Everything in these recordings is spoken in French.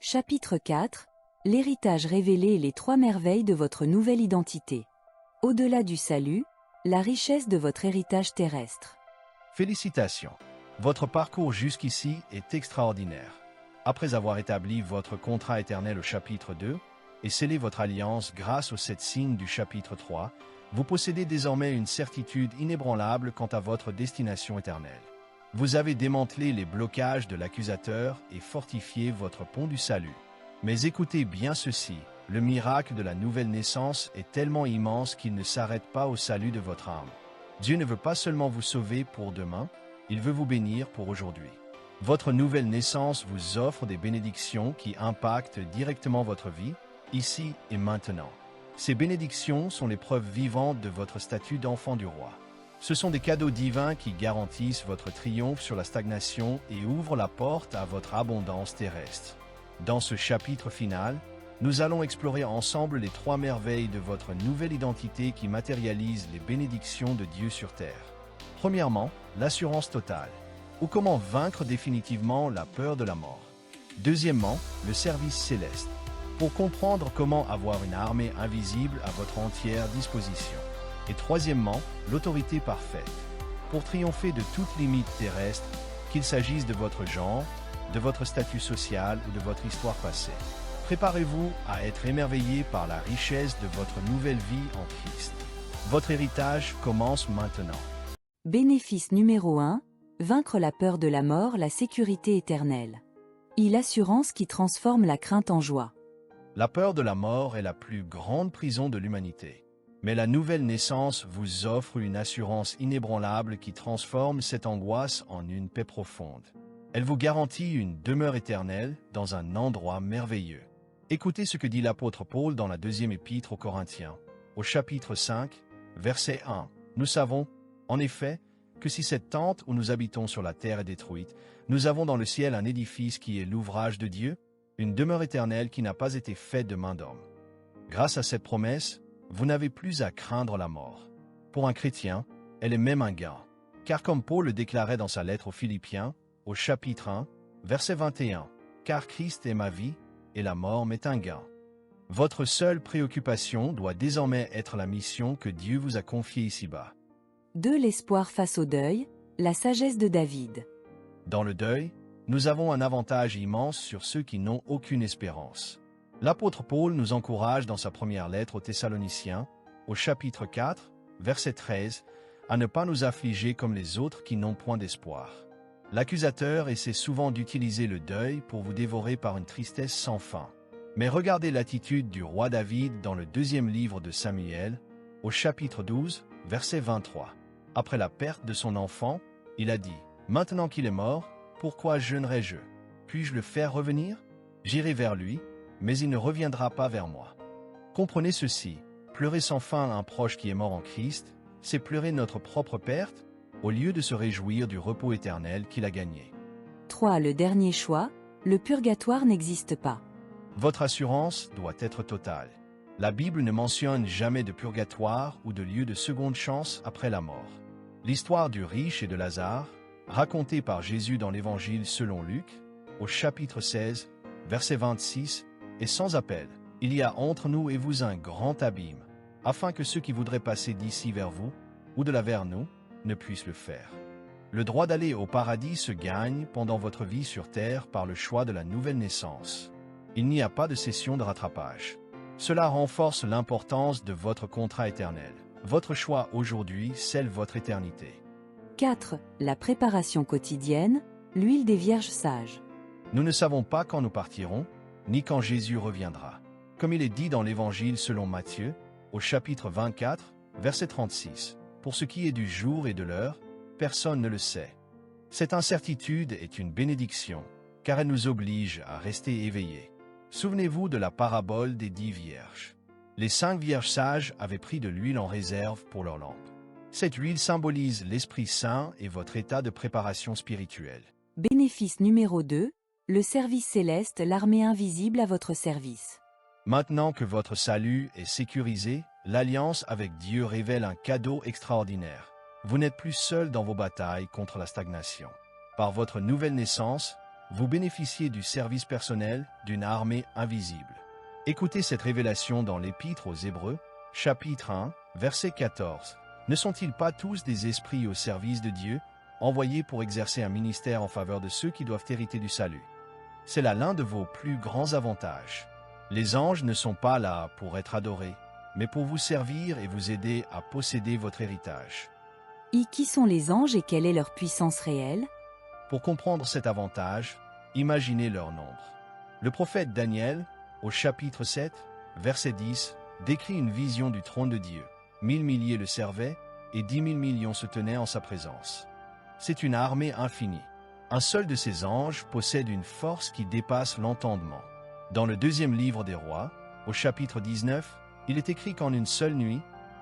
Chapitre 4. L'héritage révélé et les 3 merveilles de votre nouvelle identité. Au-delà du salut, la richesse de votre héritage terrestre. Félicitations. Votre parcours jusqu'ici est extraordinaire. Après avoir établi votre contrat éternel au chapitre 2 et scellé votre alliance grâce aux 7 signes du chapitre 3, vous possédez désormais une certitude inébranlable quant à votre destination éternelle. Vous avez démantelé les blocages de l'accusateur et fortifié votre pont du salut. Mais écoutez bien ceci, le miracle de la nouvelle naissance est tellement immense qu'il ne s'arrête pas au salut de votre âme. Dieu ne veut pas seulement vous sauver pour demain, il veut vous bénir pour aujourd'hui. Votre nouvelle naissance vous offre des bénédictions qui impactent directement votre vie, ici et maintenant. Ces bénédictions sont les preuves vivantes de votre statut d'enfant du roi. Ce sont des cadeaux divins qui garantissent votre triomphe sur la stagnation et ouvrent la porte à votre abondance terrestre. Dans ce chapitre final, nous allons explorer ensemble les 3 merveilles de votre nouvelle identité qui matérialisent les bénédictions de Dieu sur terre. Premièrement, l'assurance totale, ou comment vaincre définitivement la peur de la mort. Deuxièmement, le service céleste, pour comprendre comment avoir une armée invisible à votre entière disposition. Et troisièmement, l'autorité parfaite, pour triompher de toute limite terrestre, qu'il s'agisse de votre genre, de votre statut social ou de votre histoire passée. Préparez-vous à être émerveillé par la richesse de votre nouvelle vie en Christ. Votre héritage commence maintenant. Bénéfice numéro 1. Vaincre la peur de la mort, la sécurité éternelle. L'assurance qui transforme la crainte en joie. La peur de la mort est la plus grande prison de l'humanité. Mais la nouvelle naissance vous offre une assurance inébranlable qui transforme cette angoisse en une paix profonde. Elle vous garantit une demeure éternelle dans un endroit merveilleux. Écoutez ce que dit l'apôtre Paul dans la 2e épître aux Corinthiens, au chapitre 5, verset 1. Nous savons, en effet, que si cette tente où nous habitons sur la terre est détruite, nous avons dans le ciel un édifice qui est l'ouvrage de Dieu, une demeure éternelle qui n'a pas été faite de main d'homme. Grâce à cette promesse, vous n'avez plus à craindre la mort. Pour un chrétien, elle est même un gain. Car comme Paul le déclarait dans sa lettre aux Philippiens, au chapitre 1, verset 21, « Car Christ est ma vie, et la mort m'est un gain. » Votre seule préoccupation doit désormais être la mission que Dieu vous a confiée ici-bas. 2. L'espoir face au deuil, la sagesse de David. Dans le deuil, nous avons un avantage immense sur ceux qui n'ont aucune espérance. L'apôtre Paul nous encourage dans sa première lettre aux Thessaloniciens, au chapitre 4, verset 13, à ne pas nous affliger comme les autres qui n'ont point d'espoir. L'accusateur essaie souvent d'utiliser le deuil pour vous dévorer par une tristesse sans fin. Mais regardez l'attitude du roi David dans le 2e livre de Samuel, au chapitre 12, verset 23. Après la perte de son enfant, il a dit « Maintenant qu'il est mort, pourquoi jeûnerai-je? Puis-je le faire revenir? J'irai vers lui, mais il ne reviendra pas vers moi. » Comprenez ceci, pleurer sans fin un proche qui est mort en Christ, c'est pleurer notre propre perte, au lieu de se réjouir du repos éternel qu'il a gagné. 3. Le dernier choix, le purgatoire n'existe pas. Votre assurance doit être totale. La Bible ne mentionne jamais de purgatoire ou de lieu de seconde chance après la mort. L'histoire du riche et de Lazare, racontée par Jésus dans l'Évangile selon Luc, au chapitre 16, verset 26, est sans appel. Il y a entre nous et vous un grand abîme, afin que ceux qui voudraient passer d'ici vers vous, ou de là vers nous, ne puissent le faire. Le droit d'aller au paradis se gagne pendant votre vie sur terre par le choix de la nouvelle naissance. Il n'y a pas de cession de rattrapage. Cela renforce l'importance de votre contrat éternel. Votre choix aujourd'hui scelle votre éternité. 4. La préparation quotidienne, l'huile des vierges sages. Nous ne savons pas quand nous partirons, ni quand Jésus reviendra. Comme il est dit dans l'Évangile selon Matthieu, au chapitre 24, verset 36. Pour ce qui est du jour et de l'heure, personne ne le sait. Cette incertitude est une bénédiction, car elle nous oblige à rester éveillés. Souvenez-vous de la parabole des 10 vierges. Les 5 vierges sages avaient pris de l'huile en réserve pour leurs lampes. Cette huile symbolise l'Esprit Saint et votre état de préparation spirituelle. Bénéfice numéro 2, le service céleste, l'armée invisible à votre service. Maintenant que votre salut est sécurisé, l'alliance avec Dieu révèle un cadeau extraordinaire. Vous n'êtes plus seul dans vos batailles contre la stagnation. Par votre nouvelle naissance, Vous bénéficiez du service personnel d'une armée invisible. Écoutez cette révélation dans l'Épître aux Hébreux, chapitre 1, verset 14. Ne sont-ils pas tous des esprits au service de Dieu, envoyés pour exercer un ministère en faveur de ceux qui doivent hériter du salut? C'est là l'un de vos plus grands avantages. Les anges ne sont pas là pour être adorés, mais pour vous servir et vous aider à posséder votre héritage. Et qui sont les anges et quelle est leur puissance réelle? Pour comprendre cet avantage, imaginez leur nombre. Le prophète Daniel, au chapitre 7, verset 10, décrit une vision du trône de Dieu. 1000 milliers le servaient et 10 000 millions se tenaient en sa présence. C'est une armée infinie. Un seul de ces anges possède une force qui dépasse l'entendement. Dans le deuxième livre des rois, au chapitre 19, il est écrit qu'en une seule nuit,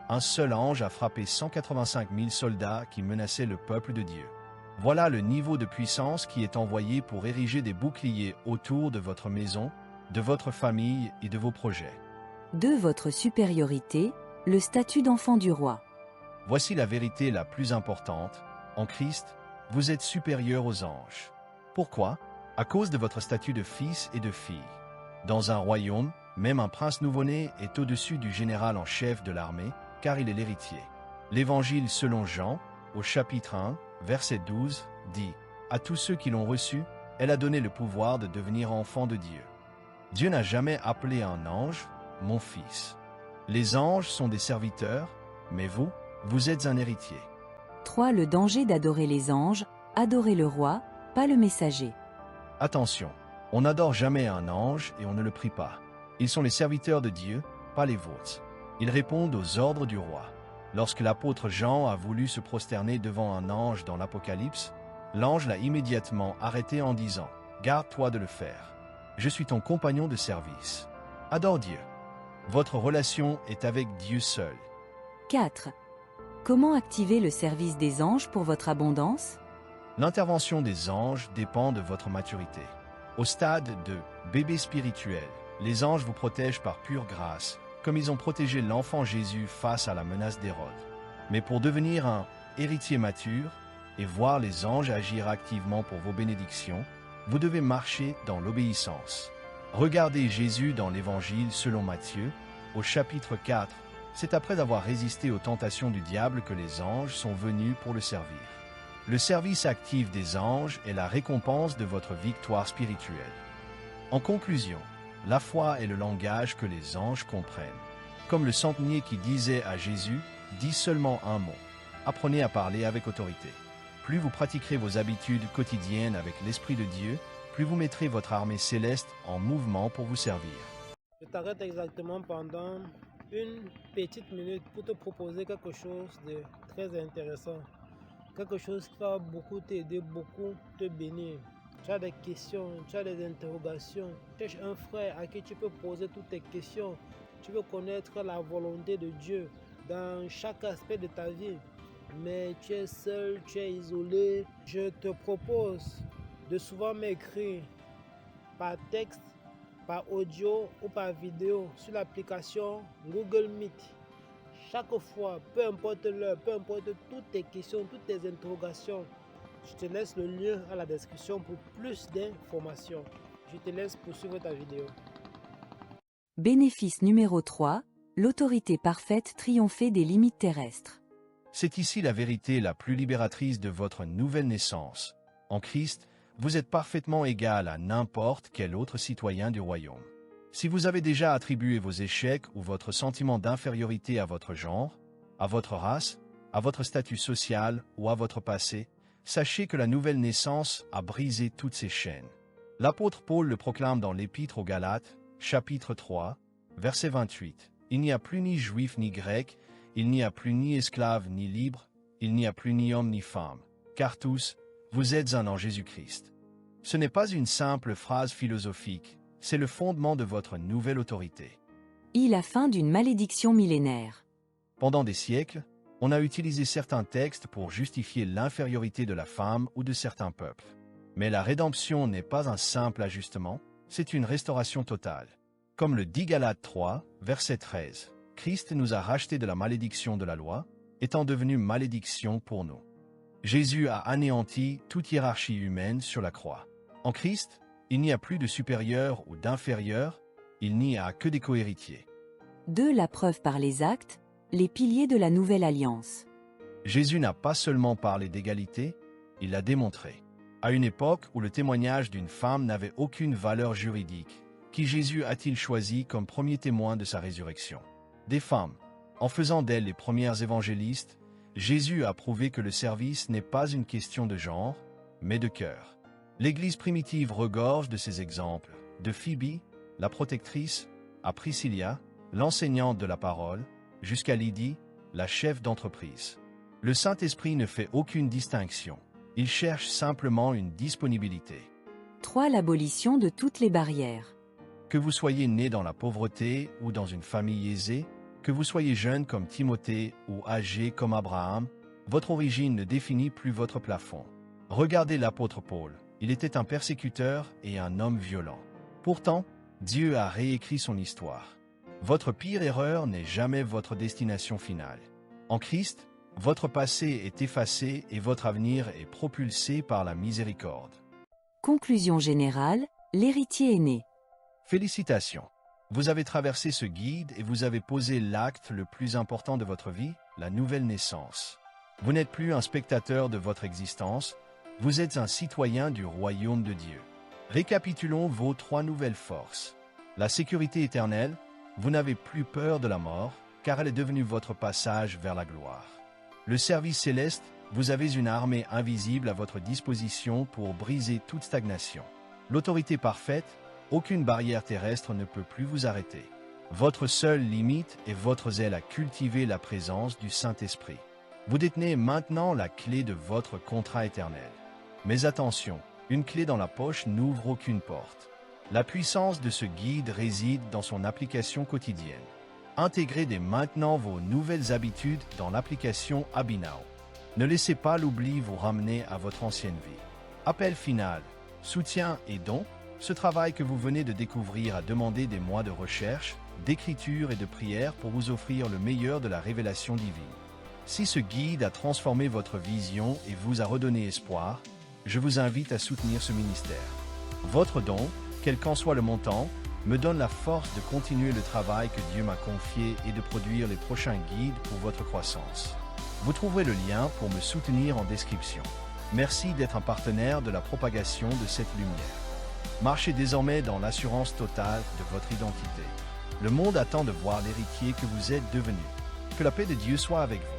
un seul ange a frappé 185 000 soldats qui menaçaient le peuple de Dieu. Voilà le niveau de puissance qui est envoyé pour ériger des boucliers autour de votre maison, de votre famille et de vos projets. De votre supériorité, le statut d'enfant du roi. Voici la vérité la plus importante. En Christ, vous êtes supérieur aux anges. Pourquoi? À cause de votre statut de fils et de fille. Dans un royaume, même un prince nouveau-né est au-dessus du général en chef de l'armée, car il est l'héritier. L'Évangile selon Jean, au chapitre 1, verset 12, dit « À tous ceux qui l'ont reçu, elle a donné le pouvoir de devenir enfants de Dieu. » Dieu n'a jamais appelé un ange « mon fils ». Les anges sont des serviteurs, mais vous êtes un héritier. 3. Le danger d'adorer les anges, adorer le roi, pas le messager. Attention, on n'adore jamais un ange et on ne le prie pas. Ils sont les serviteurs de Dieu, pas les vôtres. Ils répondent aux ordres du roi. Lorsque l'apôtre Jean a voulu se prosterner devant un ange dans l'Apocalypse, l'ange l'a immédiatement arrêté en disant « Garde-toi de le faire. Je suis ton compagnon de service. Adore Dieu. » Votre relation est avec Dieu seul. 4. Comment activer le service des anges pour votre abondance? L'intervention des anges dépend de votre maturité. Au stade de bébé spirituel, les anges vous protègent par pure grâce, comme ils ont protégé l'enfant Jésus face à la menace d'Hérode. Mais pour devenir un héritier mature et voir les anges agir activement pour vos bénédictions, vous devez marcher dans l'obéissance. Regardez Jésus dans l'Évangile selon Matthieu, au chapitre 4. C'est après avoir résisté aux tentations du diable que les anges sont venus pour le servir. Le service actif des anges est la récompense de votre victoire spirituelle. En conclusion, la foi est le langage que les anges comprennent. Comme le centenier qui disait à Jésus, « Dis seulement un mot. Apprenez à parler avec autorité. » Plus vous pratiquerez vos habitudes quotidiennes avec l'Esprit de Dieu, plus vous mettrez votre armée céleste en mouvement pour vous servir. Je t'arrête exactement pendant une petite minute pour te proposer quelque chose de très intéressant. Quelque chose qui va beaucoup t'aider, beaucoup te bénir. Tu as des questions, tu as des interrogations. Tu cherches un frère à qui tu peux poser toutes tes questions. Tu veux connaître la volonté de Dieu dans chaque aspect de ta vie. Mais tu es seul, tu es isolé. Je te propose de souvent m'écrire par texte, par audio ou par vidéo sur l'application Google Meet. Chaque fois, peu importe l'heure, peu importe toutes tes questions, toutes tes interrogations, je te laisse le lien à la description pour plus d'informations. Je te laisse poursuivre ta vidéo. Bénéfice numéro 3, l'autorité parfaite triompher des limites terrestres. C'est ici la vérité la plus libératrice de votre nouvelle naissance. En Christ, vous êtes parfaitement égal à n'importe quel autre citoyen du royaume. Si vous avez déjà attribué vos échecs ou votre sentiment d'infériorité à votre genre, à votre race, à votre statut social ou à votre passé, sachez que la nouvelle naissance a brisé toutes ces chaînes. L'apôtre Paul le proclame dans l'Épître aux Galates, chapitre 3, verset 28. « Il n'y a plus ni juif ni grec, il n'y a plus ni esclave ni libre, il n'y a plus ni homme ni femme, car tous, vous êtes un en Jésus-Christ. » Ce n'est pas une simple phrase philosophique, c'est le fondement de votre nouvelle autorité. La fin d'une malédiction millénaire. Pendant des siècles, on a utilisé certains textes pour justifier l'infériorité de la femme ou de certains peuples. Mais la rédemption n'est pas un simple ajustement, c'est une restauration totale. Comme le dit Galates 3, verset 13, Christ nous a rachetés de la malédiction de la loi, étant devenu malédiction pour nous. Jésus a anéanti toute hiérarchie humaine sur la croix. En Christ, il n'y a plus de supérieur ou d'inférieur, il n'y a que des cohéritiers. 2. La preuve par les actes, les piliers de la nouvelle alliance. Jésus n'a pas seulement parlé d'égalité, il l'a démontré. À une époque où le témoignage d'une femme n'avait aucune valeur juridique, qui Jésus a-t-il choisi comme premier témoin de sa résurrection? Des femmes. En faisant d'elles les premières évangélistes, Jésus a prouvé que le service n'est pas une question de genre, mais de cœur. L'Église primitive regorge de ces exemples, de Phoebe, la protectrice, à Priscilla, l'enseignante de la parole, jusqu'à Lydie, la chef d'entreprise. Le Saint-Esprit ne fait aucune distinction. Il cherche simplement une disponibilité. 3. L'abolition de toutes les barrières. Que vous soyez né dans la pauvreté ou dans une famille aisée, que vous soyez jeune comme Timothée ou âgé comme Abraham, votre origine ne définit plus votre plafond. Regardez l'apôtre Paul, il était un persécuteur et un homme violent. Pourtant, Dieu a réécrit son histoire. Votre pire erreur n'est jamais votre destination finale. En Christ, votre passé est effacé et votre avenir est propulsé par la miséricorde. Conclusion générale, l'héritier est né. Félicitations! Vous avez traversé ce guide et vous avez posé l'acte le plus important de votre vie, la nouvelle naissance. Vous n'êtes plus un spectateur de votre existence, vous êtes un citoyen du royaume de Dieu. Récapitulons vos 3 nouvelles forces. La sécurité éternelle, vous n'avez plus peur de la mort, car elle est devenue votre passage vers la gloire. Le service céleste, vous avez une armée invisible à votre disposition pour briser toute stagnation. L'autorité parfaite, aucune barrière terrestre ne peut plus vous arrêter. Votre seule limite est votre zèle à cultiver la présence du Saint-Esprit. Vous détenez maintenant la clé de votre contrat éternel. Mais attention, une clé dans la poche n'ouvre aucune porte. La puissance de ce guide réside dans son application quotidienne. Intégrez dès maintenant vos nouvelles habitudes dans l'application Abinao. Ne laissez pas l'oubli vous ramener à votre ancienne vie. Appel final, soutien et don. Ce travail que vous venez de découvrir a demandé des mois de recherche, d'écriture et de prière pour vous offrir le meilleur de la révélation divine. Si ce guide a transformé votre vision et vous a redonné espoir, je vous invite à soutenir ce ministère. Votre don, quel qu'en soit le montant, me donne la force de continuer le travail que Dieu m'a confié et de produire les prochains guides pour votre croissance. Vous trouverez le lien pour me soutenir en description. Merci d'être un partenaire de la propagation de cette lumière. Marchez désormais dans l'assurance totale de votre identité. Le monde attend de voir l'héritier que vous êtes devenu. Que la paix de Dieu soit avec vous.